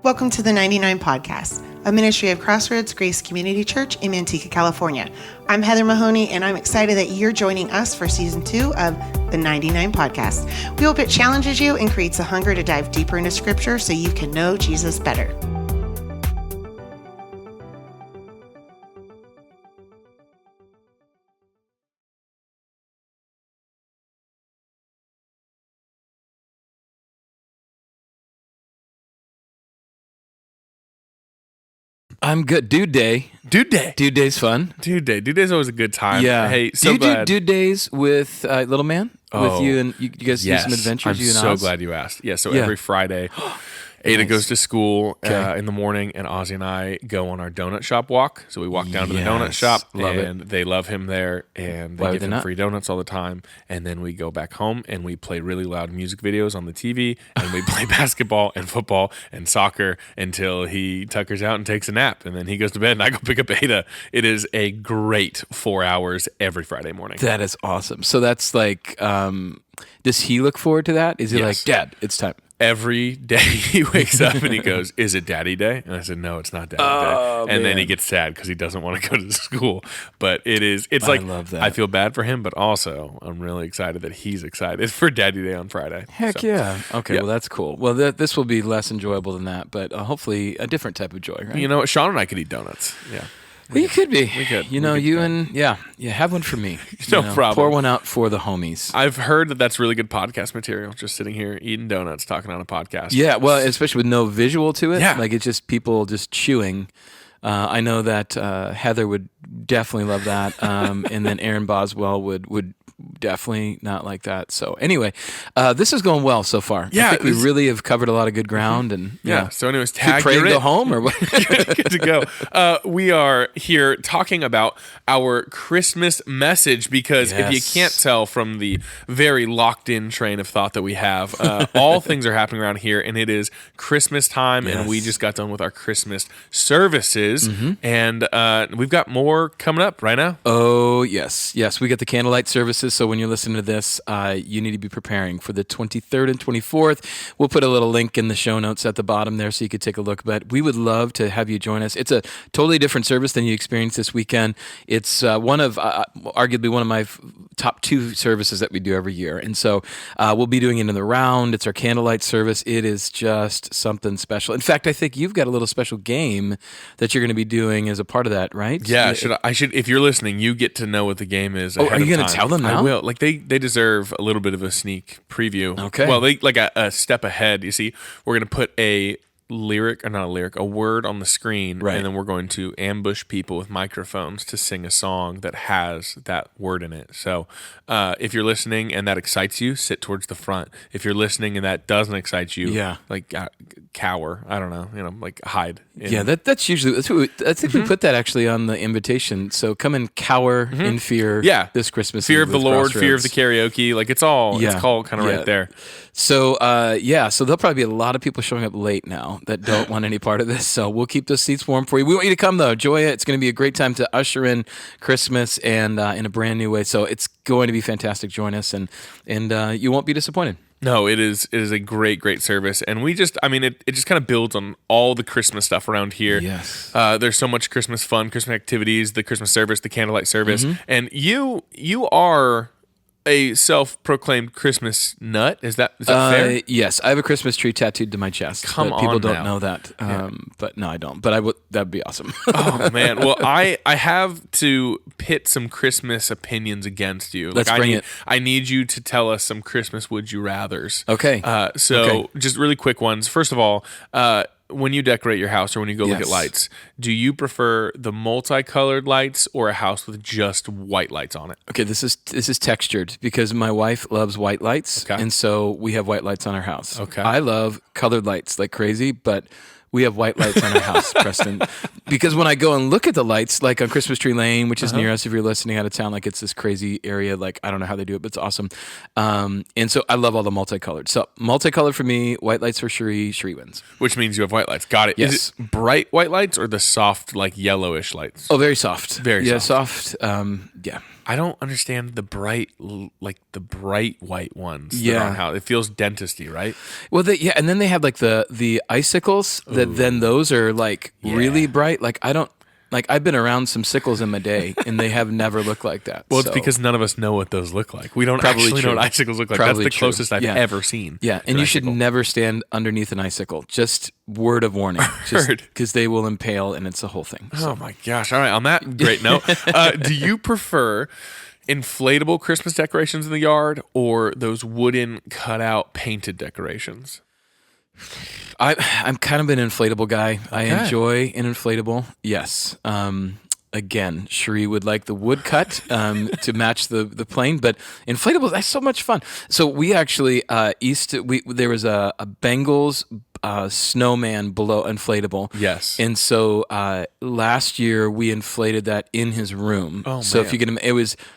Welcome to the 99 Podcast, a ministry of Crossroads Grace Community Church in Manteca, California. I'm Heather Mahoney, and I'm excited that you're joining us for Season 2 of the 99 Podcast. We hope it challenges you and creates a hunger to dive deeper into Scripture so you can know Jesus better. I'm good. Dude Day's fun. Dude Day's always a good time. Yeah. Hey, do you do Dude Days with Little Man? With you and you guys do some adventures? I'm so glad you asked. Yeah, so every Friday, Ada goes to school in the morning, and Ozzy and I go on our donut shop walk. So we walk down to the donut shop, and they love him there, and they give him free donuts all the time. And then we go back home, and we play really loud music videos on the TV, and we play basketball and football and soccer until he tuckers out and takes a nap. And then he goes to bed, and I go pick up Ada. It is a great 4 hours every Friday morning. That is awesome. So that's like, does he look forward to that? Is he like, Dad, it's time? Every day he wakes up and he goes, "Is it Daddy Day?" And I said, "No, it's not Daddy Day." And then he gets sad because he doesn't want to go to school. But it's like, I love that. I feel bad for him, but also I'm really excited that he's excited for Daddy Day on Friday. Heck yeah. Okay, well, that's cool. Well, this will be less enjoyable than that, but hopefully a different type of joy, right? You know what? Sean and I could eat donuts. Yeah. Well, you could be. We could. You know, have one for me. No problem. Pour one out for the homies. I've heard that that's really good podcast material, just sitting here eating donuts, talking on a podcast. Yeah, well, especially with no visual to it. Yeah. Like it's just people just chewing. I know that Heather would definitely love that. And then Aaron Boswell would definitely not like that. So anyway, this is going well so far. Yeah, I think we really have covered a lot of good ground. And so anyways, tag pray and go home or what? Good to go. We are here talking about our Christmas message because if you can't tell from the very locked in train of thought that we have, all things are happening around here, and it is Christmas time, and we just got done with our Christmas services, and we've got more coming up right now. Oh, yes. We got the candlelight services. So when you're listening to this, you need to be preparing for the 23rd and 24th. We'll put a little link in the show notes at the bottom there so you could take a look. But we would love to have you join us. It's a totally different service than you experienced this weekend. It's arguably one of my top 2 services that we do every year. And so we'll be doing it in the round. It's our candlelight service. It is just something special. In fact, I think you've got a little special game that you're going to be doing as a part of that, right? Yeah, I should. If you're listening, you get to know what the game is. Are you going to tell them now? I will. Like they deserve a little bit of a sneak preview. Okay. Well, they like a step ahead. You see, we're going to put a word on the screen, right. And then we're going to ambush people with microphones to sing a song that has that word in it. So if you're listening and that excites you, sit towards the front. If you're listening and that doesn't excite you, like cower. I don't know, like hide. That's usually. I think we put that actually on the invitation. So come and cower in fear. This Christmas. Fear of the Lord, Crossroads. Fear of the karaoke. Like it's all kind of right there. So so there'll probably be a lot of people showing up late now that don't want any part of this. So we'll keep those seats warm for you. We want you to come though, enjoy it. It's going to be a great time to usher in Christmas and in a brand new way. So it's going to be fantastic. Join us and you won't be disappointed. No, it is a great service, and we just, it just kind of builds on all the Christmas stuff around here. Yes. There's so much Christmas fun, Christmas activities, the Christmas service, the candlelight service, and you are a self-proclaimed Christmas nut. Is that fair? Yes, I have a Christmas tree tattooed to my chest. People don't know that, but no, I don't. But that'd be awesome. Oh man, well, I have to pit some Christmas opinions against you. Let's bring it. I need you to tell us some Christmas would you rathers. Okay. Just really quick ones. First of all, when you decorate your house or when you go look at lights, do you prefer the multicolored lights or a house with just white lights on it? Okay, this is textured because my wife loves white lights, and so we have white lights on our house. Okay. I love colored lights like crazy, but we have white lights on our house, Preston. Because when I go and look at the lights, like on Christmas Tree Lane, which is near us if you're listening out of town, like it's this crazy area, like I don't know how they do it, but it's awesome. And so I love all the multicolored. So multicolored for me, white lights for Cherie wins. Which means you have white lights. Got it. Yes. Is it bright white lights or the soft, like yellowish lights? Oh, very soft. Very soft. soft. Yeah. I don't understand the bright white ones. Yeah. How it feels dentisty, right? Well, and then they had like the icicles that then those are like really bright. Like I've been around some sickles in my day, and they have never looked like that. Well, it's because none of us know what those look like. We don't actually know what icicles look like. Probably That's the closest I've ever seen. Yeah, and you should never stand underneath an icicle. Just word of warning. Because they will impale, and it's a whole thing. So. Oh my gosh. All right, on that great note, do you prefer inflatable Christmas decorations in the yard or those wooden cutout painted decorations? I'm kind of an inflatable guy. Okay. I enjoy an inflatable. Yes. Again, Cherie would like the wood cut to match the plane, but inflatables, that's so much fun. So we actually there was a Bengals snowman below inflatable. Yes. And so last year we inflated that in his room. Oh, so man. if you get him,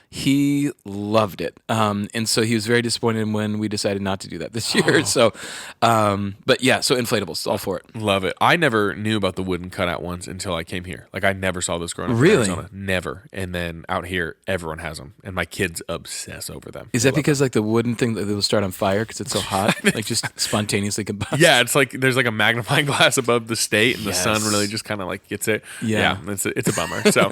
he loved it. And so he was very disappointed when we decided not to do that this year. So, but yeah, so inflatables, all for it. Love it. I never knew about the wooden cutout ones until I came here. Like I never saw those growing up really? in Arizona. Never. And then out here, everyone has them. And my kids obsess over them. Is that because like the wooden thing that will start on fire because it's so hot? Like just spontaneously combust? Yeah, it's like there's like a magnifying glass above the state and the sun really just kind of like gets it. Yeah, it's a bummer. So,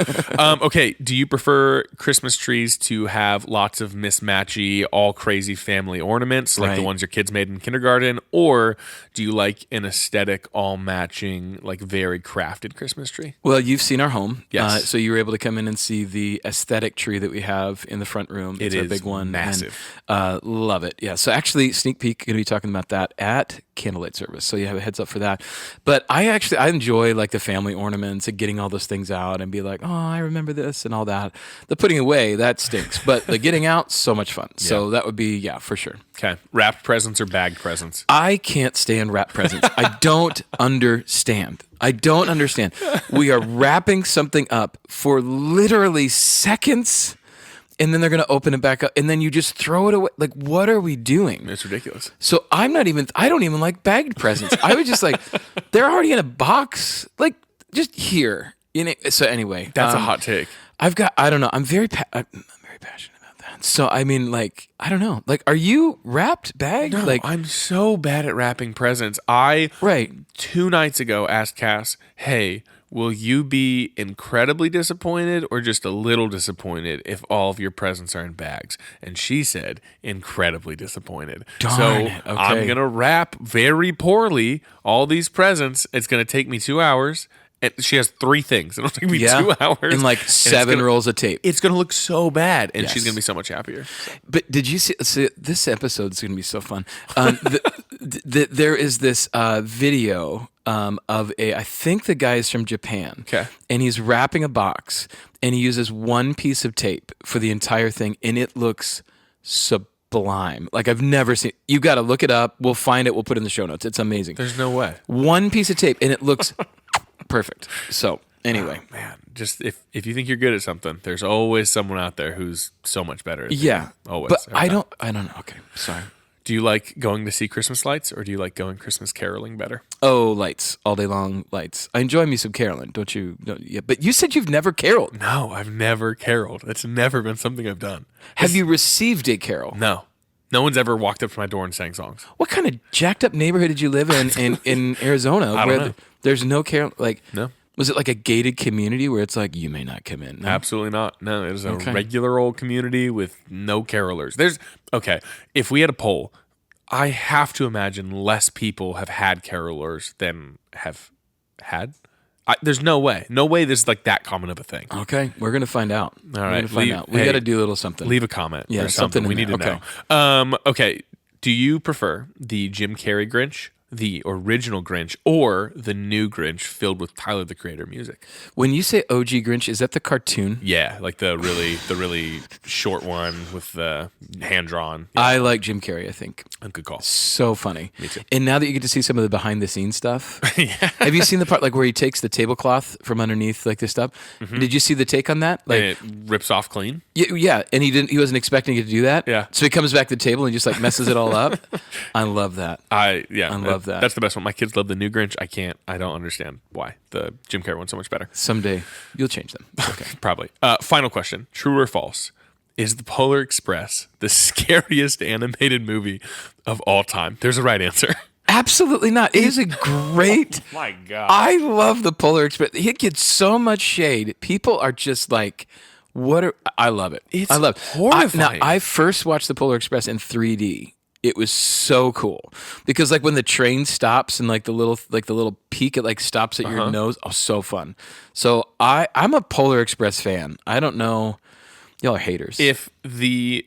okay, do you prefer Christmas trees to have lots of mismatchy, all crazy family ornaments like the ones your kids made in kindergarten, or do you like an aesthetic, all matching, like very crafted Christmas tree? Well, you've seen our home. Yes. So you were able to come in and see the aesthetic tree that we have in the front room. It's our big one. Massive. And, love it. Yeah. So actually, sneak peek, going to be talking about that at candlelight service. So you have a heads up for that. But I enjoy like the family ornaments and getting all those things out and be like, oh, I remember this and all that. The putting away, that stinks. But the getting out, so much fun. So that would be, for sure. Okay. Wrapped presents or bagged presents? I can't stand wrapped presents. I don't understand. We are wrapping something up for literally seconds, and then they're going to open it back up, and then you just throw it away. Like, what are we doing? It's ridiculous. So I don't even like bagged presents. I would just like, they're already in a box. Like, just here. So anyway. That's a hot take. I don't know. I'm very passionate about that. So, I mean, like, I don't know. Like, are you wrapped, bagged? No, like, I'm so bad at wrapping presents. I, 2 nights ago, asked Cass, hey, will you be incredibly disappointed or just a little disappointed if all of your presents are in bags? And she said, incredibly disappointed. Darn, so I'm going to wrap very poorly all these presents. It's going to take me 2 hours. And she has 3 things. It'll take me 2 hours. And like 7 rolls of tape. It's going to look so bad. And she's going to be so much happier. But did you see this episode is going to be so fun. There is this video of I think the guy is from Japan. Okay. And he's wrapping a box and he uses one piece of tape for the entire thing. And it looks sublime. Like I've never seen. You got to look it up. We'll find it. We'll put it in the show notes. It's amazing. There's no way. One piece of tape and it looks perfect. So anyway, man, just if you think you're good at something, there's always someone out there who's so much better. Always. But I don't know. Okay, sorry. Do you like going to see Christmas lights, or do you like going Christmas caroling better? Oh, lights all day long. Lights. I enjoy me some caroling. Don't you? Yeah. But you said you've never caroled. No, I've never caroled. That's never been something I've done. Have you received a carol? No. No one's ever walked up to my door and sang songs. What kind of jacked up neighborhood did you live in Arizona? I don't know. There's no carol. Like, no. Was it like a gated community where it's like, you may not come in? No? Absolutely not. No, it was a regular old community with no carolers. If we had a poll, I have to imagine less people have had carolers than have had. There's no way. No way this is like that common of a thing. Okay, we're going to find out. All right. We got to do a little something. Leave a comment. Yeah, or something. We need to know. Okay. Do you prefer the Jim Carrey Grinch, the original Grinch, or the new Grinch filled with Tyler the Creator music? When you say OG Grinch, is that the cartoon? Yeah, like the really short one with the hand drawn. Yeah. I like Jim Carrey, I think. A good call. So funny. Me too. And now that you get to see some of the behind the scenes stuff, yeah. Have you seen the part like where he takes the tablecloth from underneath like this stuff? Mm-hmm. Did you see the take on that? Like and it rips off clean? Yeah, and he wasn't expecting it to do that. Yeah. So he comes back to the table and just like messes it all up. I love that. I love that. That's the best one. My kids love the new Grinch. I don't understand why the Jim Carrey one's so much better. Someday you'll change them. Okay. Probably. Final question. True or false? is the Polar Express the scariest animated movie of all time? There's a right answer. Absolutely not. It is a great. Oh my God. I love the Polar Express. It gets so much shade. People are just like, I love it. I love it. Horrifying. I first watched the Polar Express in 3D. It was so cool because like when the train stops and like the little peak, it like stops at your nose. Oh, so fun. So I'm a Polar Express fan. I don't know. Y'all are haters. If the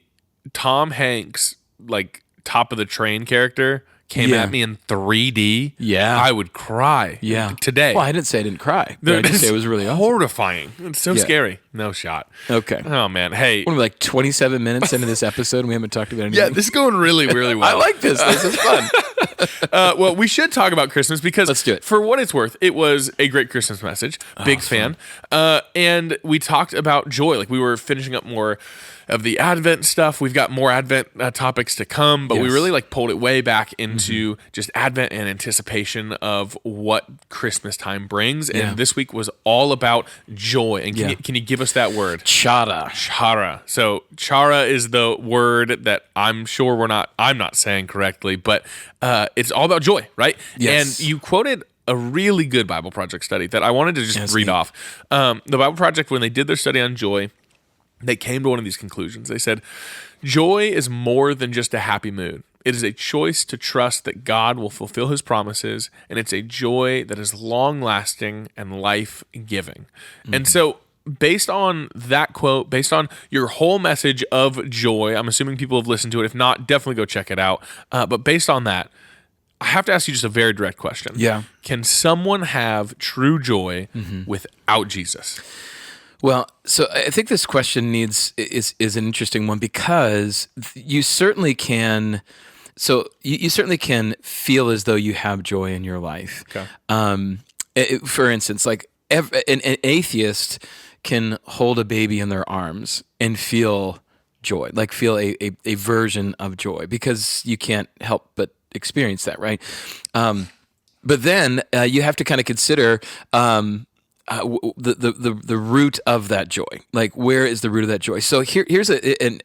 Tom Hanks like top of the train character came at me in 3D, I would cry. Today. Well, I didn't say I didn't cry. But I just say it was really awesome. Horrifying. It's so scary. No shot. Okay. Oh man. Hey, we're like 27 minutes into this episode and we haven't talked about anything. Yeah, this is going really, really well. I like this. This is fun. Well, we should talk about Christmas because let's do it. For what it's worth, it was a great Christmas message. Big fan. And we talked about joy. Like we were finishing up more of the Advent stuff. We've got more Advent topics to come, but we really like pulled it way back into just Advent and anticipation of what Christmas time brings. And this week was all about joy. And can you give us that word? Chara. Chara. So chara is the word that I'm sure I'm not saying correctly, but it's all about joy, right? Yes. And you quoted a really good Bible Project study that I wanted to just read off. The Bible Project, when they did their study on joy, they came to one of these conclusions. They said, joy is more than just a happy mood. It is a choice to trust that God will fulfill his promises, and it's a joy that is long-lasting and life-giving. And so based on that quote, based on your whole message of joy, I'm assuming people have listened to it. If not, definitely go check it out. But based on that, I have to ask you just a very direct question. Yeah. Can someone have true joy without Jesus? Well, so I think this question is an interesting one because you certainly can. So you certainly can feel as though you have joy in your life. Okay. For instance, like an atheist can hold a baby in their arms and feel joy, like feel a version of joy because you can't help but experience that, right? But then you have to kind of consider. The root of that joy, like where is the root of that joy? So here's an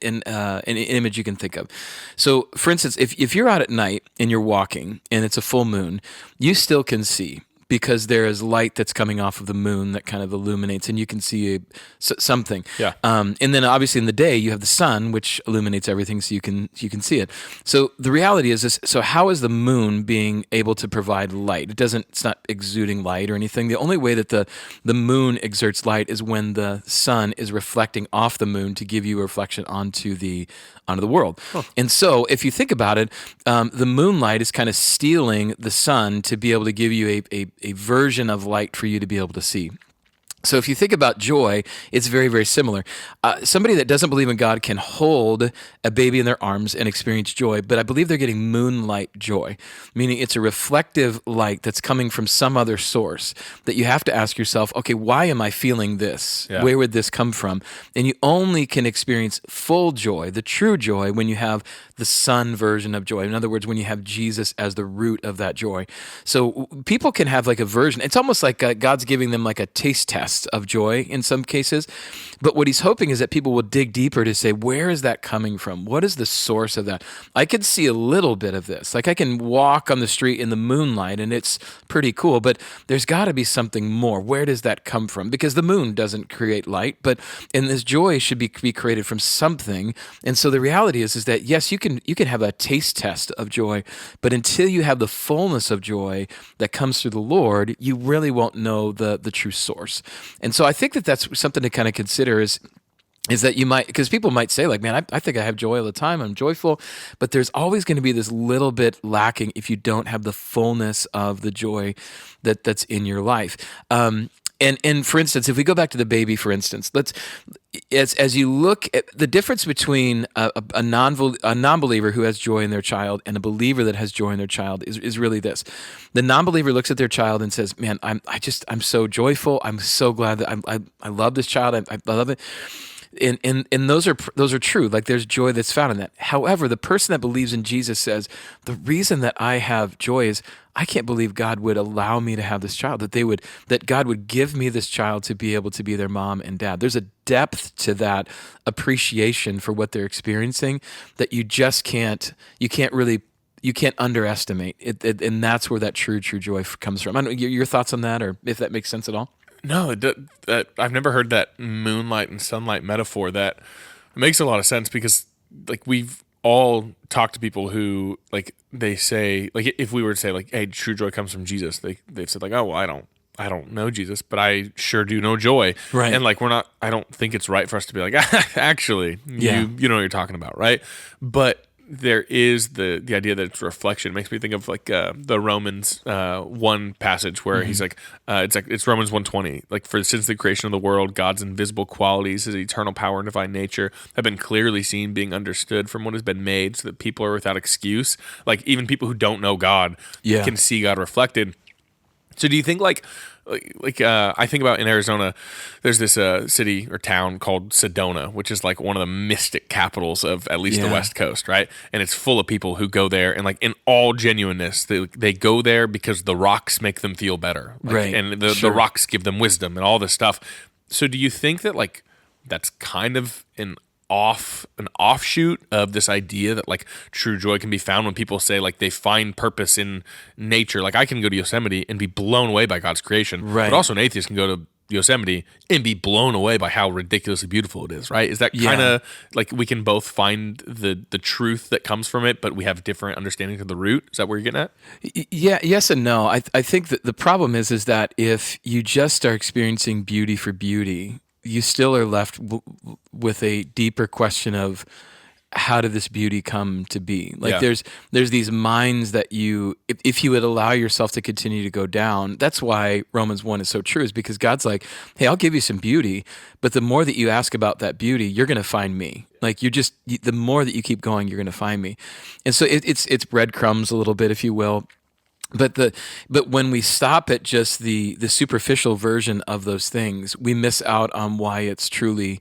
image you can think of. So for instance, if you're out at night and you're walking and it's a full moon, you still can see because there is light that's coming off of the moon that kind of illuminates, and you can see something. Yeah. And then obviously in the day you have the sun, which illuminates everything, so you can see it. So the reality is this: so how is the moon being able to provide light? It's not exuding light or anything. The only way that the moon exerts light is when the sun is reflecting off the moon to give you a reflection onto the world. And so if you think about it, the moonlight is kind of stealing the sun to be able to give you a version of light for you to be able to see. So if you think about joy, it's very, very similar. Somebody that doesn't believe in God can hold a baby in their arms and experience joy, but I believe they're getting moonlight joy, meaning it's a reflective light that's coming from some other source that you have to ask yourself, okay, why am I feeling this? Yeah. Where would this come from? And you only can experience full joy, the true joy, when you have the sun version of joy. In other words, when you have Jesus as the root of that joy. So people can have like a version. It's almost like God's giving them like a taste test of joy in some cases. But what he's hoping is that people will dig deeper to say, where is that coming from? What is the source of that? I could see a little bit of this. Like I can walk on the street in the moonlight and it's pretty cool, but there's got to be something more. Where does that come from? Because the moon doesn't create light, and this joy should be created from something. And so the reality is that yes, you can have a taste test of joy, but until you have the fullness of joy that comes through the Lord, you really won't know the true source. And so I think that that's something to kind of consider is that you might, because people might say like, man, I think I have joy all the time. I'm joyful, but there's always going to be this little bit lacking if you don't have the fullness of the joy that's in your life. And for instance, if we go back to the baby, for instance, as you look at the difference between a non-believer who has joy in their child and a believer that has joy in their child is really this. The non-believer looks at their child and says, man, I'm so joyful. I'm so glad that I love this child. I love it. And those are true. Like there's joy that's found in that. However, the person that believes in Jesus says, the reason that I have joy is I can't believe God would allow me to have this child, that God would give me this child to be able to be their mom and dad. There's a depth to that appreciation for what they're experiencing that you can't underestimate it, and that's where that true joy comes from. I don't know, your thoughts on that, or if that makes sense at all? No, I've never heard that moonlight and sunlight metaphor. That makes a lot of sense because like we've all talked to people who like they say like if we were to say like, hey, true joy comes from Jesus, they've said like, oh well, I don't know Jesus, but I sure do know joy. Right. And like I don't think it's right for us to be like, actually, you know what you're talking about, right? But there is the idea that it's reflection. It makes me think of like the Romans 1 passage where he's like, it's Romans 1:20. Like, for since the creation of the world, God's invisible qualities, his eternal power and divine nature have been clearly seen, being understood from what has been made, so that people are without excuse. Like even people who don't know God can see God reflected. So do you think like I think about in Arizona, there's this city or town called Sedona, which is like one of the mystic capitals of at least the West Coast, right? And it's full of people who go there and like in all genuineness, they go there because the rocks make them feel better. Like, right. And the rocks give them wisdom and all this stuff. So do you think that like that's kind of an offshoot of this idea that like true joy can be found when people say like they find purpose in nature? Like I can go to Yosemite and be blown away by God's creation, right? But also an atheist can go to Yosemite and be blown away by how ridiculously beautiful it is, right? Is that kind of like we can both find the truth that comes from it, but we have different understandings of the root? Is that where you're getting at? Yeah, yes and no. I think that the problem is that if you just are experiencing beauty for beauty, you still are left with a deeper question of how did this beauty come to be? Like there's these minds that if you would allow yourself to continue to go down, that's why Romans 1 is so true, is because God's like, hey, I'll give you some beauty, but the more that you ask about that beauty, you're going to find me. Like the more that you keep going, you're going to find me. And so it's breadcrumbs a little bit, if you will. But when we stop at just the superficial version of those things, we miss out on why it's truly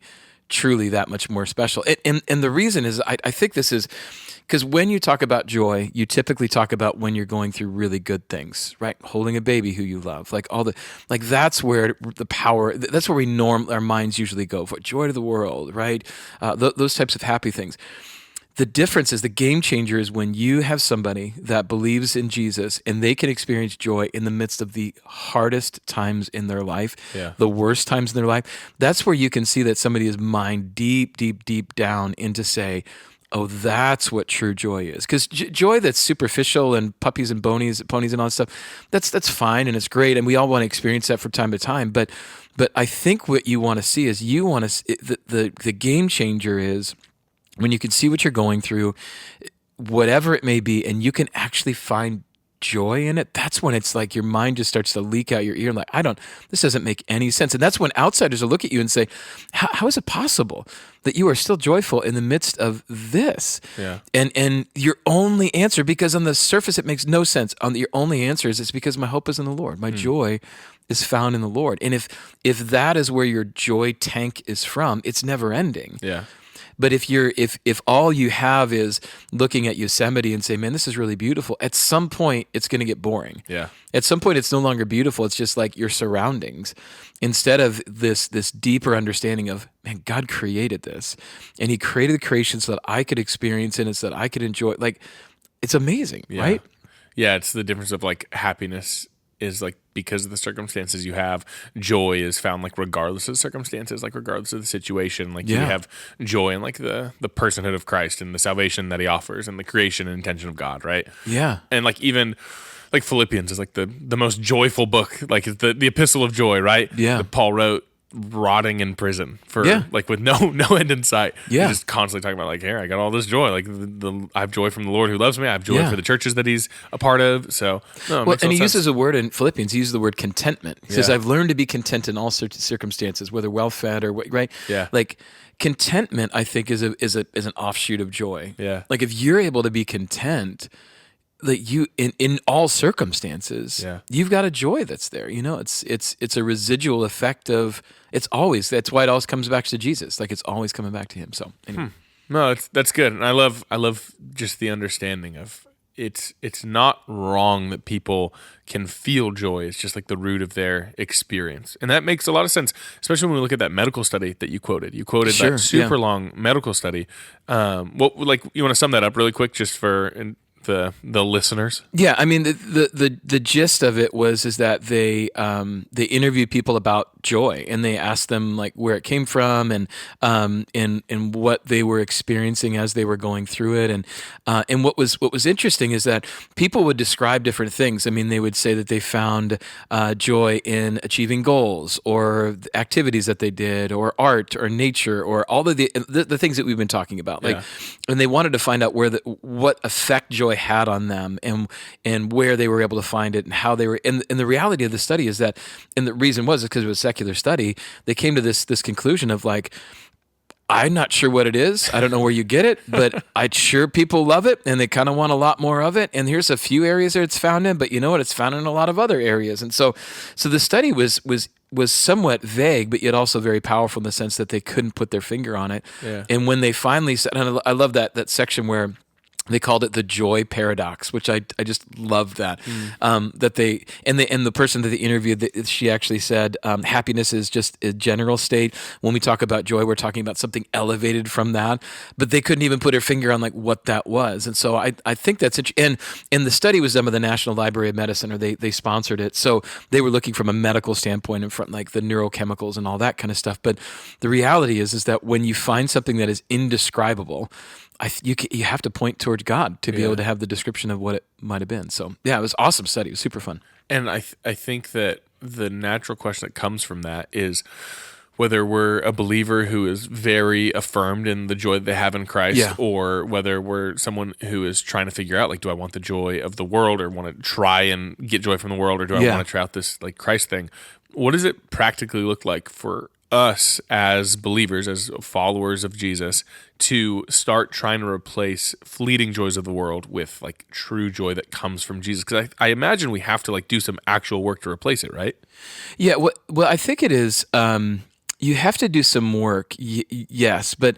that much more special. And the reason is, I think this is because when you talk about joy, you typically talk about when you're going through really good things, right? Holding a baby who you love, that's where the power, that's where our minds usually go for joy to the world, right? Those types of happy things. The difference is, the game changer is when you have somebody that believes in Jesus and they can experience joy in the midst of the hardest times in their life, the worst times in their life. That's where you can see that somebody is mined deep, deep, deep down into say, oh, that's what true joy is. Because joy that's superficial and puppies and ponies and all that stuff, that's fine and it's great, and we all want to experience that from time to time. But I think what you want to see is the game changer is when you can see what you're going through, whatever it may be, and you can actually find joy in it. That's when it's like your mind just starts to leak out your ear. Like, this doesn't make any sense. And that's when outsiders will look at you and say, how is it possible that you are still joyful in the midst of this? Yeah. And your only answer, because on the surface it makes no sense, your only answer is, it's because my hope is in the Lord. My joy is found in the Lord. And if that is where your joy tank is from, it's never ending. Yeah. But if all you have is looking at Yosemite and say, man, this is really beautiful, at some point it's going to get boring. Yeah. At some point it's no longer beautiful. It's just like your surroundings, instead of this deeper understanding of, man, God created this, and he created the creation so that I could experience it and so that I could enjoy it. Like, it's amazing, right? Yeah. It's the difference of like happiness is like, because of the circumstances you have, joy is found like regardless of the circumstances, like regardless of the situation. Like you have joy in like the personhood of Christ and the salvation that he offers and the creation and intention of God, right? Yeah. And like even like Philippians is like the most joyful book, like it's the epistle of joy, right? Yeah. That Paul wrote rotting in prison for like with no end in sight. Yeah. He's just constantly talking about like, here, I got all this joy. Like I have joy from the Lord who loves me. I have joy for the churches that he's a part of. So, and he uses a word in Philippians. He uses the word contentment. He says, I've learned to be content in all circumstances, whether well fed or right. Yeah. Like contentment, I think is an offshoot of joy. Yeah. Like if you're able to be content, like you in all circumstances, Yeah. you've got a joy that's there. It's a residual effect of it's always. That's why it always comes back to Jesus. Like it's always coming back to Him. So anyway. No, that's good, and I love just the understanding of it's not wrong that people can feel joy. It's just like the root of their experience, and that makes a lot of sense, especially when we look at that medical study that you quoted. You quoted Sure, that super long medical study. What you want to sum that up really quick, just for the listeners? Yeah, I mean the gist of it is that they interviewed people about joy, and they asked them like where it came from and what they were experiencing as they were going through it, and what was interesting is that people would describe different things. I mean, they would say that they found joy in achieving goals or activities that they did, or art, or nature, or all of the things that we've been talking about. Like, and they wanted to find out what effect joy had on them, and where they were able to find it, and how they were. And the reality of the study is that, and the reason was because it was a secular study, they came to this conclusion of like, I'm not sure what it is. I don't know where you get it, but I'm sure people love it, and they kind of want a lot more of it. And here's a few areas that it's found in, but you know what? It's found in a lot of other areas. And so the study was somewhat vague, but yet also very powerful in the sense that they couldn't put their finger on it. Yeah. And when they finally said, and I love that section where they called it the joy paradox, which I just loved that. That the person that they interviewed, she actually said, happiness is just a general state. When we talk about joy, we're talking about something elevated from that. But they couldn't even put her finger on like what that was. And so I think that's interesting. And the study was done by the National Library of Medicine, or they sponsored it. So they were looking from a medical standpoint in front, like the neurochemicals and all that kind of stuff. But the reality is that when you find something that is indescribable, you have to point towards God to be able to have the description of what it might have been. So yeah, it was an awesome study. It was super fun. And I think that the natural question that comes from that is whether we're a believer who is very affirmed in the joy that they have in Christ, or whether we're someone who is trying to figure out, like, do I want the joy of the world, or want to try and get joy from the world, or do I want to try out this like Christ thing? What does it practically look like for us as believers, as followers of Jesus, to start trying to replace fleeting joys of the world with like true joy that comes from Jesus? Because I imagine we have to like do some actual work to replace it, right? Yeah, well, I think it is. You have to do some work, yes, but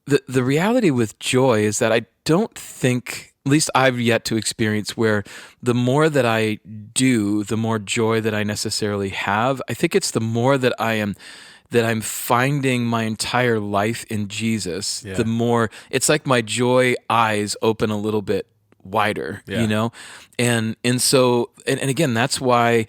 the reality with joy is that I don't think, at least I've yet to experience, where the more that I do, the more joy that I necessarily have. I think it's the more that I'm finding my entire life in Jesus, the more it's like my joy eyes open a little bit wider, you know? And so, and again, that's why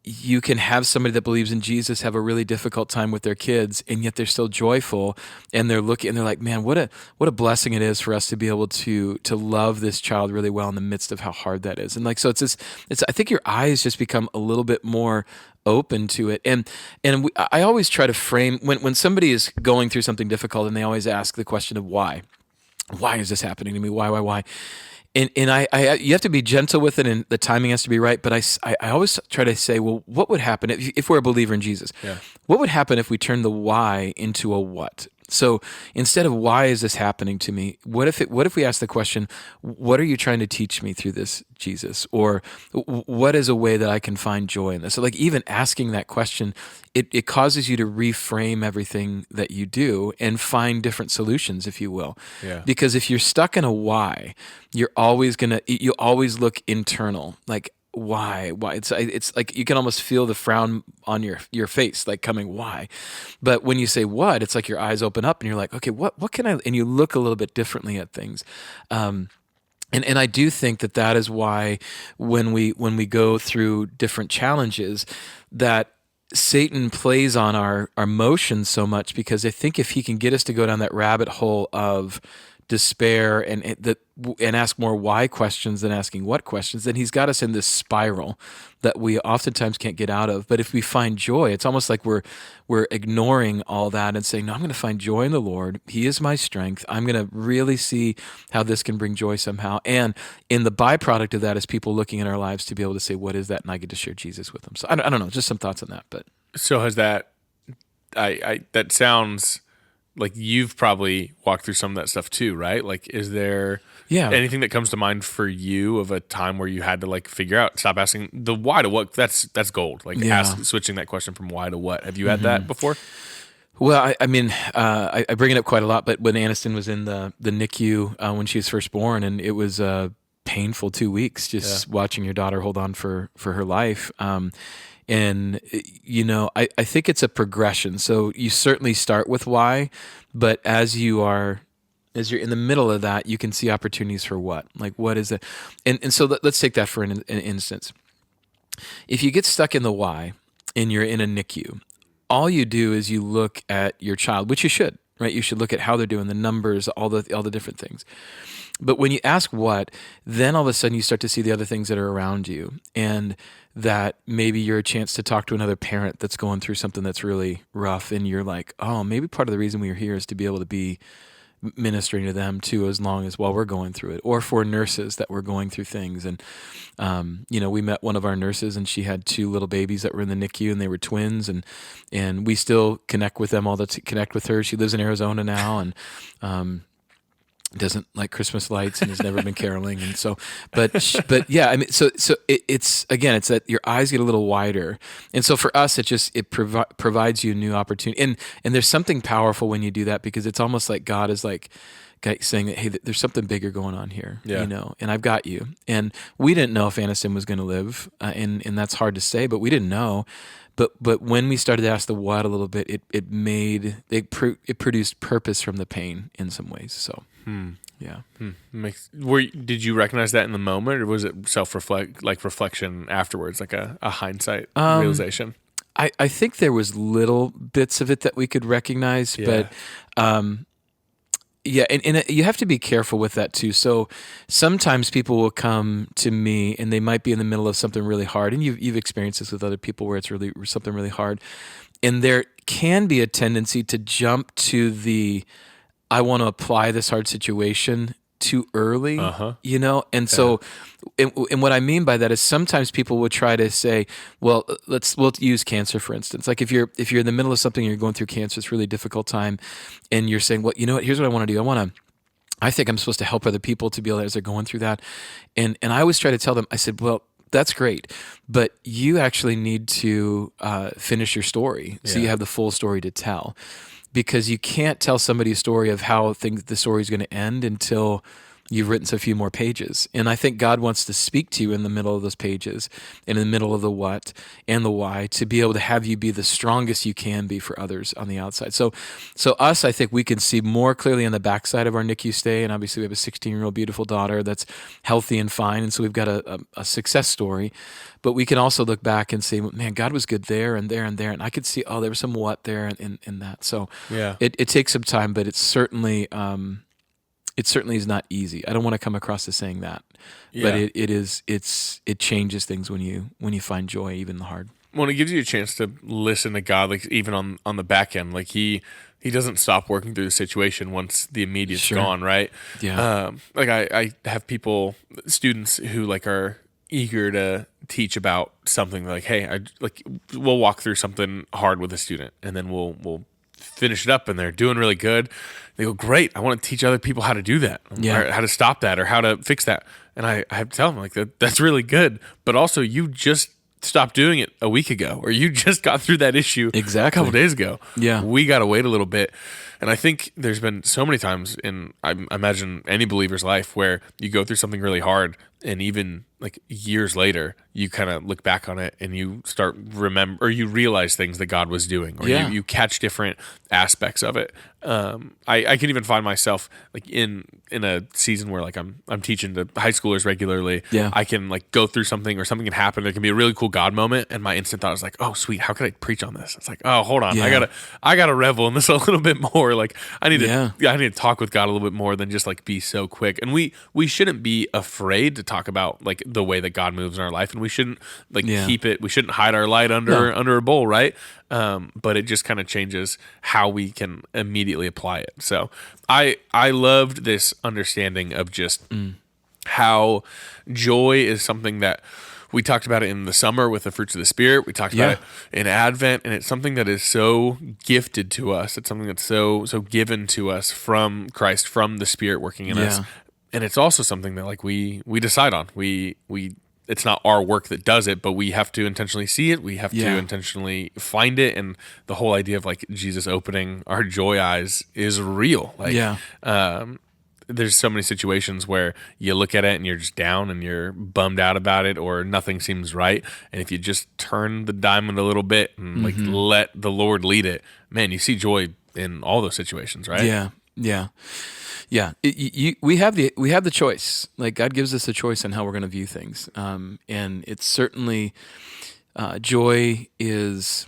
you can have somebody that believes in Jesus have a really difficult time with their kids, and yet they're still joyful, and they're looking and they're like, man, what a blessing it is for us to be able to love this child really well in the midst of how hard that is. And like, so it's I think your eyes just become a little bit more open to it. And I always try to frame when somebody is going through something difficult, and they always ask the question of why is this happening to me? Why? And I you have to be gentle with it, and the timing has to be right. But I always try to say, well, what would happen if we're a believer in Jesus? Yeah. What would happen if we turn the why into a what? So instead of why is this happening to me, what if we ask the question, what are you trying to teach me through this, Jesus? Or what is a way that I can find joy in this? So like even asking that question, it causes you to reframe everything that you do and find different solutions, if you will. Yeah. Because if you're stuck in a why, you always look internal, like, why it's like you can almost feel the frown on your face, like coming why. But when you say what, it's like your eyes open up and you're like, okay, what can I, and you look a little bit differently at things. And I do think that is why when we go through different challenges, that Satan plays on our emotions so much, because I think if he can get us to go down that rabbit hole of despair and ask more why questions than asking what questions, then he's got us in this spiral that we oftentimes can't get out of. But if we find joy, it's almost like we're ignoring all that and saying, no, I'm going to find joy in the Lord. He is my strength. I'm going to really see how this can bring joy somehow. And in the byproduct of that is people looking at our lives to be able to say, what is that? And I get to share Jesus with them. So I don't know, just some thoughts on that. But so has that, that sounds like you've probably walked through some of that stuff too, right? Like, is there anything that comes to mind for you of a time where you had to like figure out, stop asking the why to what? That's gold. Like switching that question from why to what. Have you had that before? Well, I mean, I bring it up quite a lot, but when Aniston was in the NICU when she was first born, and it was a painful 2 weeks just watching your daughter hold on for her life. And, you know, I think it's a progression. So you certainly start with why, but as you're in the middle of that, you can see opportunities for what. Like, what is it? And so let's take that for an instance. If you get stuck in the why and you're in a NICU, all you do is you look at your child, which you should, right? You should look at how they're doing, the numbers, all the different things. But when you ask what, then all of a sudden you start to see the other things that are around you, and that maybe you're a chance to talk to another parent that's going through something that's really rough, and you're like, oh, maybe part of the reason we are here is to be able to be ministering to them too, as long as while we're going through it, or for nurses that were going through things. And, you know, we met one of our nurses and she had 2 little babies that were in the NICU and they were twins, and we still connect with them, connect with her. She lives in Arizona now, and, doesn't like Christmas lights and has never been caroling. And so, but yeah, I mean, so it's that your eyes get a little wider. And so for us, it provides you a new opportunity. And there's something powerful when you do that, because it's almost like God is like saying that, hey, there's something bigger going on here, you know, and I've got you. And we didn't know if Aniston was going to live, and that's hard to say, but we didn't know. But when we started to ask the what a little bit, it produced purpose from the pain in some ways. So yeah. Did you recognize that in the moment, or was it reflection afterwards, like a hindsight realization? I think there was little bits of it that we could recognize, but yeah, and you have to be careful with that too. So sometimes people will come to me and they might be in the middle of something really hard, and you've experienced this with other people where it's really something really hard, and there can be a tendency to jump to the I want to apply this hard situation too early, you know? And so, and what I mean by that is sometimes people will try to say, well, we'll use cancer, for instance. Like if you're in the middle of something and you're going through cancer, it's a really difficult time, and you're saying, well, you know what, here's what I want to do. I think I'm supposed to help other people to be able to, as they're going through that. And I always try to tell them, I said, well, that's great, but you actually need to finish your story so you have the full story to tell. Because you can't tell somebody a story of how the story is going to end until you've written a few more pages. And I think God wants to speak to you in the middle of those pages, and in the middle of the what and the why, to be able to have you be the strongest you can be for others on the outside. So us, I think we can see more clearly on the backside of our NICU stay. And obviously we have a 16-year-old beautiful daughter that's healthy and fine. And so we've got a success story. But we can also look back and say, man, God was good there and there and there. And I could see, there was some what there and that. So it takes some time, but it's certainly is not easy. I don't want to come across as saying that, but it changes things when you find joy, even the hard. Well, it gives you a chance to listen to God, like even on the back end, like he doesn't stop working through the situation once the immediate's gone, right? Yeah. Like I have students who like are eager to teach about something, like, hey, we'll walk through something hard with a student, and then we'll finish it up, and they're doing really good. They go, great, I want to teach other people how to do that, or how to stop that, or how to fix that. And I have to tell them, like, that's really good, but also you just stopped doing it a week ago, or you just got through that issue a couple days ago. Yeah. We got to wait a little bit. And I think there's been so many times in, I imagine, any believer's life where you go through something really hard, and even like years later, you kind of look back on it and you start or you realize things that God was doing, or you catch different aspects of it. I can even find myself like in a season where like I'm teaching to high schoolers regularly. Yeah. I can like go through something, or something can happen. There can be a really cool God moment, and my instant thought is like, oh sweet, how could I preach on this? It's like, oh, hold on, I gotta revel in this a little bit more. Like I need to talk with God a little bit more than just like be so quick. And we shouldn't be afraid to talk about like the way that God moves in our life, and we shouldn't like keep it. We shouldn't hide our light under a bowl, right? But it just kind of changes how we can immediately apply it. So I loved this understanding of just how joy is something that we talked about it in the summer with the fruits of the Spirit. We talked about it in Advent, and it's something that is so gifted to us. It's something that's so given to us from Christ, from the Spirit working in us. And it's also something that like we decide on. We it's not our work that does it, but we have to intentionally see it. We have to intentionally find it. And the whole idea of like Jesus opening our joy eyes is real. Like, there's so many situations where you look at it and you're just down and you're bummed out about it, or nothing seems right. And if you just turn the diamond a little bit and like let the Lord lead it, man, you see joy in all those situations, right? Yeah, we have the choice. Like God gives us a choice on how we're going to view things, and it's certainly joy is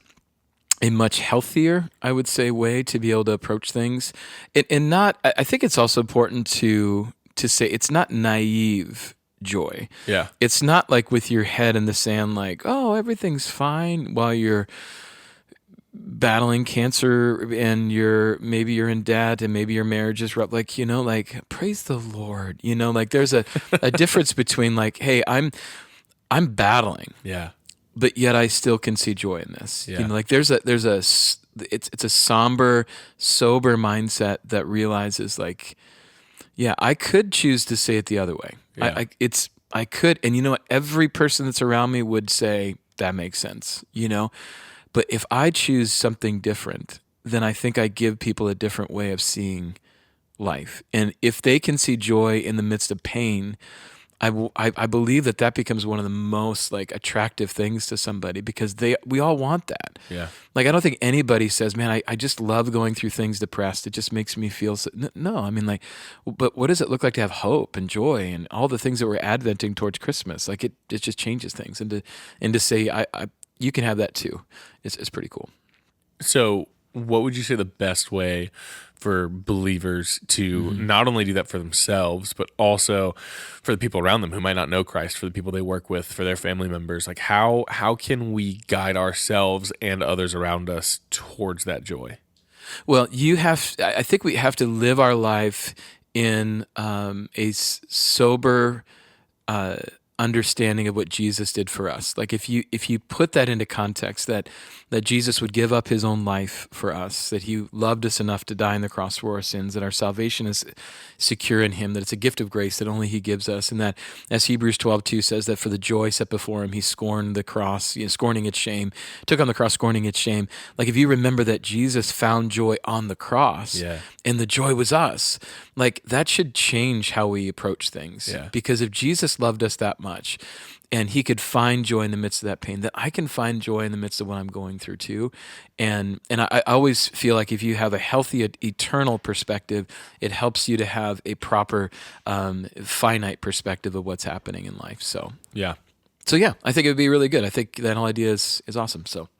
a much healthier, I would say, way to be able to approach things, and not. I think it's also important to say it's not naive joy. Yeah, it's not like with your head in the sand, like, oh, everything's fine while you're battling cancer and maybe you're in debt and maybe your marriage is rough. Like, like praise the Lord, like there's a difference between like, hey, I'm battling. Yeah. But yet I still can see joy in this. Yeah. Like it's a somber, sober mindset that realizes like, yeah, I could choose to say it the other way. Yeah. I could, and every person that's around me would say that makes sense, But if I choose something different, then I think I give people a different way of seeing life. And if they can see joy in the midst of pain, I believe that becomes one of the most like attractive things to somebody, because we all want that. Yeah. Like I don't think anybody says, man, I just love going through things depressed. It just makes me feel so. No, I mean like, but what does it look like to have hope and joy and all the things that we're adventing towards Christmas? Like it just changes things, and to say you can have that too. It's pretty cool. So what would you say the best way for believers to not only do that for themselves, but also for the people around them who might not know Christ, for the people they work with, for their family members? Like how can we guide ourselves and others around us towards that joy? Well, I think we have to live our life in a sober understanding of what Jesus did for us. Like if you put that into context, that Jesus would give up his own life for us, that he loved us enough to die on the cross for our sins, that our salvation is secure in him, that it's a gift of grace that only he gives us, and that as Hebrews 12:2 says, that for the joy set before him, he scorned the cross, scorning its shame, took on the cross, scorning its shame. Like if you remember that Jesus found joy on the cross, and the joy was us, like that should change how we approach things. Yeah. Because if Jesus loved us that much, and he could find joy in the midst of that pain, that I can find joy in the midst of what I'm going through too. And I always feel like if you have a healthy, eternal perspective, it helps you to have a proper, finite perspective of what's happening in life. So yeah, I think it would be really good. I think that whole idea is awesome. So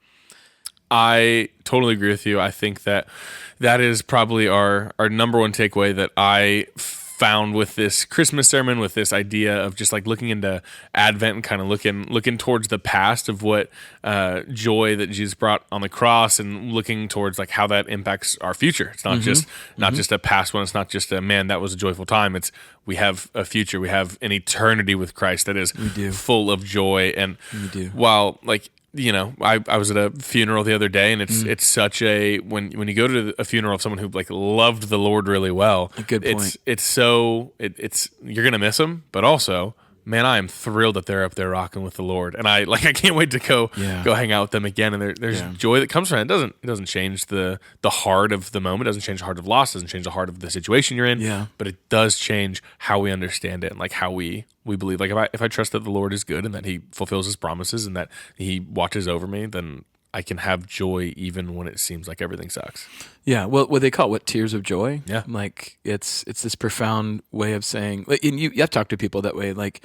I totally agree with you. I think that is probably our number one takeaway that I found with this Christmas sermon, with this idea of just like looking into Advent and kind of looking towards the past of what joy that Jesus brought on the cross, and looking towards like how that impacts our future. It's not just a past one. It's not just a man, that was a joyful time. It's we have a future. We have an eternity with Christ that is full of joy. And while like, I was at a funeral the other day, and it's such a when you go to a funeral of someone who like loved the Lord really well. A good point. It's you're gonna miss them, but also, man, I am thrilled that they're up there rocking with the Lord, and I can't wait to go hang out with them again. And there's joy that comes from it. It doesn't change the heart of the moment. It doesn't change the heart of loss. It doesn't change the heart of the situation you're in. Yeah. But it does change how we understand it, and like how we believe. Like if I trust that the Lord is good and that he fulfills his promises and that he watches over me, then I can have joy even when it seems like everything sucks. Yeah, well, what they call it, tears of joy. Yeah, like it's this profound way of saying. And you have to talk to people that way. Like,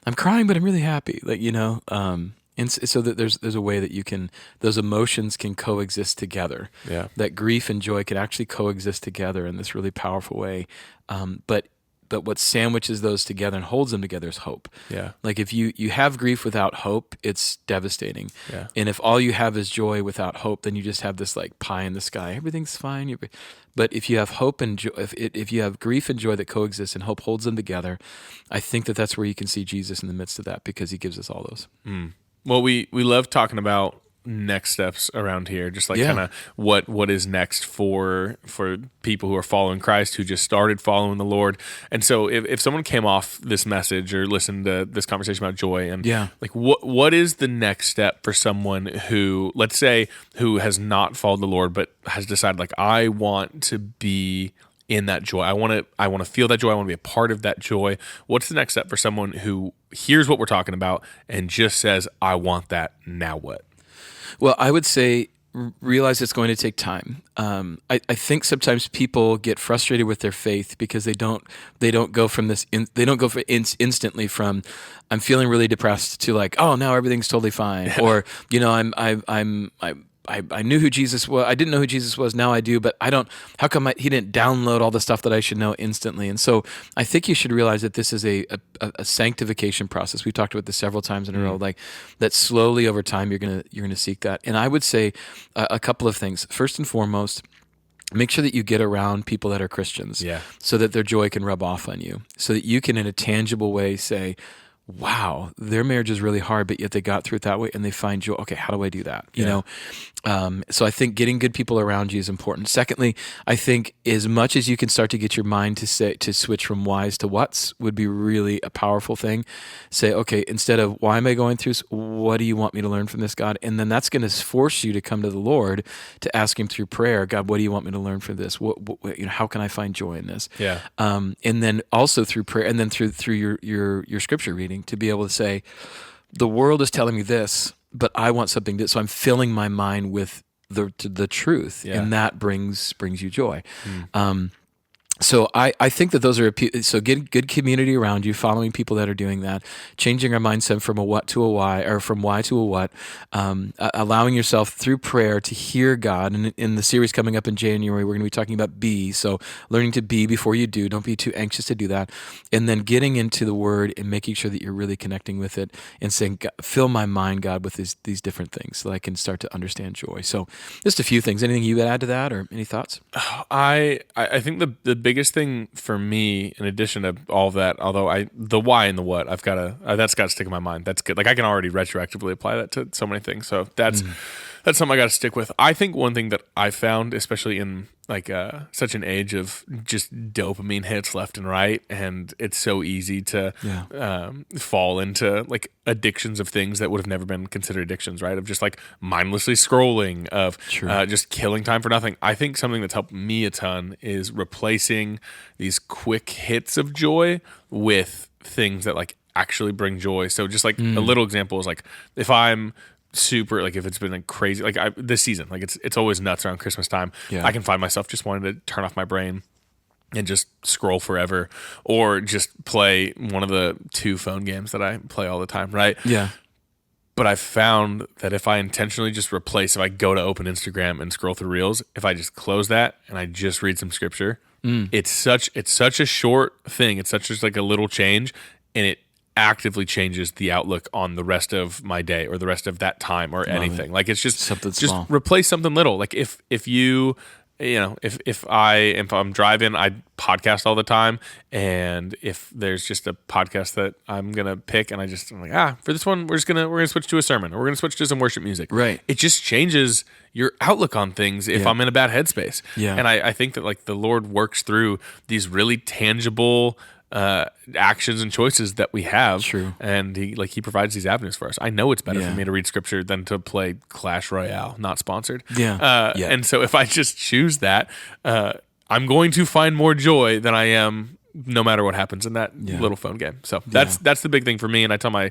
I'm crying, but I'm really happy. Like and so that there's a way that you can, those emotions can coexist together. Yeah, that grief and joy can actually coexist together in this really powerful way. But but what sandwiches those together and holds them together is hope. Yeah. Like if you have grief without hope, it's devastating. Yeah. And if all you have is joy without hope, then you just have this like pie in the sky. Everything's fine. But if you have hope and joy, if you have grief and joy that coexist and hope holds them together, I think that's where you can see Jesus in the midst of that, because he gives us all those. Well, we love talking about next steps around here, just like kind of what is next for people who are following Christ, who just started following the Lord. And so if someone came off this message or listened to this conversation about joy, and like what is the next step for someone who, let's say, who has not followed the Lord but has decided, like, I want to be in that joy, I want to feel that joy, I want to be a part of that joy. What's the next step for someone who hears what we're talking about and just says, I want that, now what? Well, I would say realize it's going to take time. I think sometimes people get frustrated with their faith because they don't go from this. They don't go instantly from I'm feeling really depressed to like, oh, now everything's totally fine, or I knew who Jesus was. I didn't know who Jesus was. Now I do, but I don't. How come he didn't download all the stuff that I should know instantly? And so I think you should realize that this is a sanctification process. We've talked about this several times in a row. Like that, slowly over time, you're gonna seek that. And I would say a couple of things. First and foremost, make sure that you get around people that are Christians, so that their joy can rub off on you, so that you can, in a tangible way, say, wow, their marriage is really hard, but yet they got through it that way and they find joy. Okay, how do I do that? You know? So I think getting good people around you is important. Secondly, I think as much as you can start to get your mind to switch from whys to whats would be really a powerful thing. Say, okay, instead of why am I going through this, what do you want me to learn from this, God? And then that's going to force you to come to the Lord to ask him through prayer, God, what do you want me to learn from this? What how can I find joy in this? Yeah. And then also through prayer, and then through your scripture reading, to be able to say, the world is telling me this, but I want something different. So I'm filling my mind with the truth, and that brings you joy. So I think that those are so get good community around you, following people that are doing that, changing our mindset from a what to a why, or from why to a what, allowing yourself through prayer to hear God. And in the series coming up in January, we're going to be talking about be. So learning to be before you do. Don't be too anxious to do that. And then getting into the Word and making sure that you're really connecting with it and saying, fill my mind, God, with these different things so I can start to understand joy. So just a few things. Anything you would add to that, or any thoughts? I think the biggest thing for me, in addition to all of that, although the why and the what, I've got to that's got to stick in my mind. That's good. Like I can already retroactively apply that to so many things. So that's something I got to stick with. I think one thing that I found, especially in like such an age of just dopamine hits left and right, and it's so easy to fall into like addictions of things that would have never been considered addictions, right? Of just like mindlessly scrolling, of just killing time for nothing. I think something that's helped me a ton is replacing these quick hits of joy with things that like actually bring joy. So just like a little example is like if I'm super, like if it's been like crazy, like this season, like it's always nuts around Christmas time. I can find myself just wanting to turn off my brain and just scroll forever, or just play one of the 2 phone games that I play all the time, right? Yeah. But I've found that if I intentionally just replace, if I go to open Instagram and scroll through Reels, if I just close that and I just read some scripture, it's such a short thing. It's such just like a little change, and it actively changes the outlook on the rest of my day or the rest of that time or anything. Like it's just something just small. Replace something little. Like if I'm driving, I podcast all the time, and if there's just a podcast that I'm gonna pick, and I'm like, for this one we're gonna switch to a sermon, or we're gonna switch to some worship music. Right. It just changes your outlook on things if I'm in a bad headspace. Yeah. And I think that like the Lord works through these really tangible actions and choices that we have. True. And he provides these avenues for us. I know it's better for me to read scripture than to play Clash Royale, not sponsored. And so if I just choose that, I'm going to find more joy than I am no matter what happens in that little phone game. So that's the big thing for me. And I tell my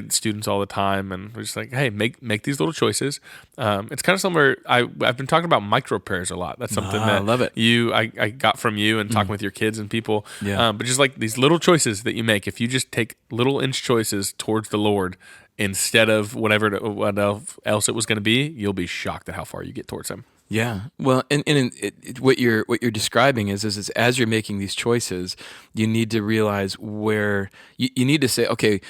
students all the time, and we're just like, hey, make these little choices. It's kind of similar. I've been talking about micro prayers a lot. That's something that I love it. I got from you and talking with your kids and people. But just like these little choices that you make, if you just take little inch choices towards the Lord instead of what else it was going to be, you'll be shocked at how far you get towards him. Yeah. Well, and what you're describing is as you're making these choices, you need to realize where you need to say, okay,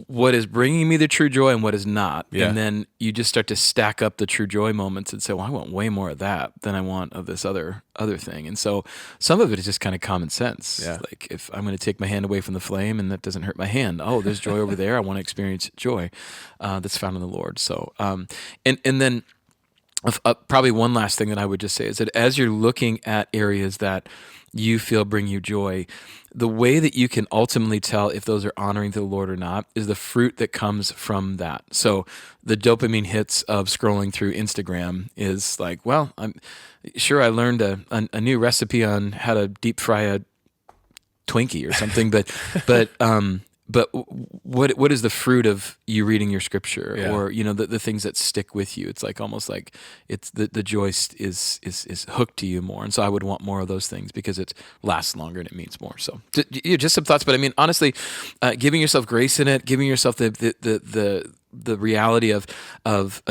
what is bringing me the true joy and what is not. Yeah. And then you just start to stack up the true joy moments and say, well, I want way more of that than I want of this other thing. And so some of it is just kind of common sense. Yeah. Like if I'm going to take my hand away from the flame and that doesn't hurt my hand, oh, there's joy over there. I want to experience joy that's found in the Lord. So, and then probably one last thing that I would just say is that as you're looking at areas that you feel bring you joy, the way that you can ultimately tell if those are honoring to the Lord or not is the fruit that comes from that. So the dopamine hits of scrolling through Instagram is like, well, I'm sure I learned a new recipe on how to deep fry a Twinkie or something, but what is the fruit of you reading your scripture, or the things that stick with you? It's like almost like it's the joy is hooked to you more, and so I would want more of those things because it lasts longer and it means more. So just some thoughts, but I mean honestly, giving yourself grace in it, giving yourself the reality of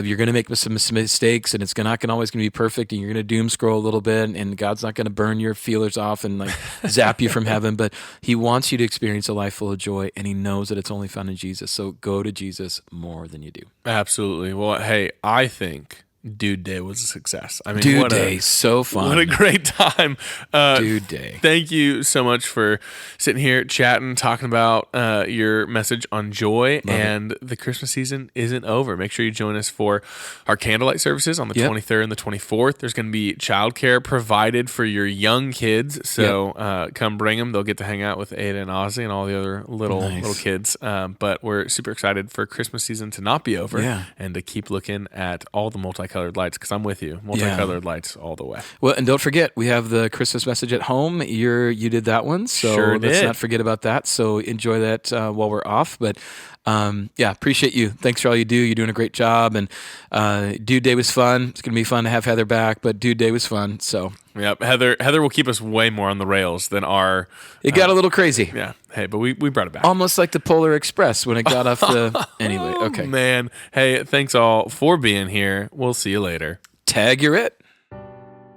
you're going to make some mistakes and it's not always going to be perfect and you're going to doom scroll a little bit and God's not going to burn your feelers off and like zap you from heaven, but he wants you to experience a life full of joy and he knows that it's only found in Jesus. So go to Jesus more than you do. Absolutely. Well, hey, I think Dude Day was a success. I mean, Dude Day, so fun. What a great time. Dude Day. Thank you so much for sitting here chatting, talking about your message on joy. Love it. The Christmas season isn't over. Make sure you join us for our candlelight services on the 23rd and the 24th. There's going to be childcare provided for your young kids. So come bring them. They'll get to hang out with Ada and Ozzy and all the other little kids. But we're super excited for Christmas season to not be over and to keep looking at all the multicolored lights, because I'm with you. Multicolored lights all the way. Well, and don't forget, we have the Christmas message at home. You did that one, so let's not forget about that. So enjoy that while we're off. But appreciate you. Thanks for all you do. You're doing a great job. And Dude Day was fun. It's going to be fun to have Heather back, but Dude Day was fun. So yep, Heather will keep us way more on the rails than our. It got a little crazy. Yeah. Hey, but we brought it back. Almost like the Polar Express when it got off the. Anyway, okay. Man, hey, thanks all for being here. We'll see you later. Tag, you're it.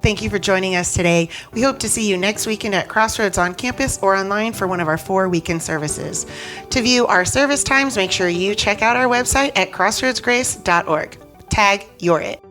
Thank you for joining us today. We hope to see you next weekend at Crossroads on campus or online for one of our 4 weekend services. To view our service times, make sure you check out our website at crossroadsgrace.org. Tag, you're it.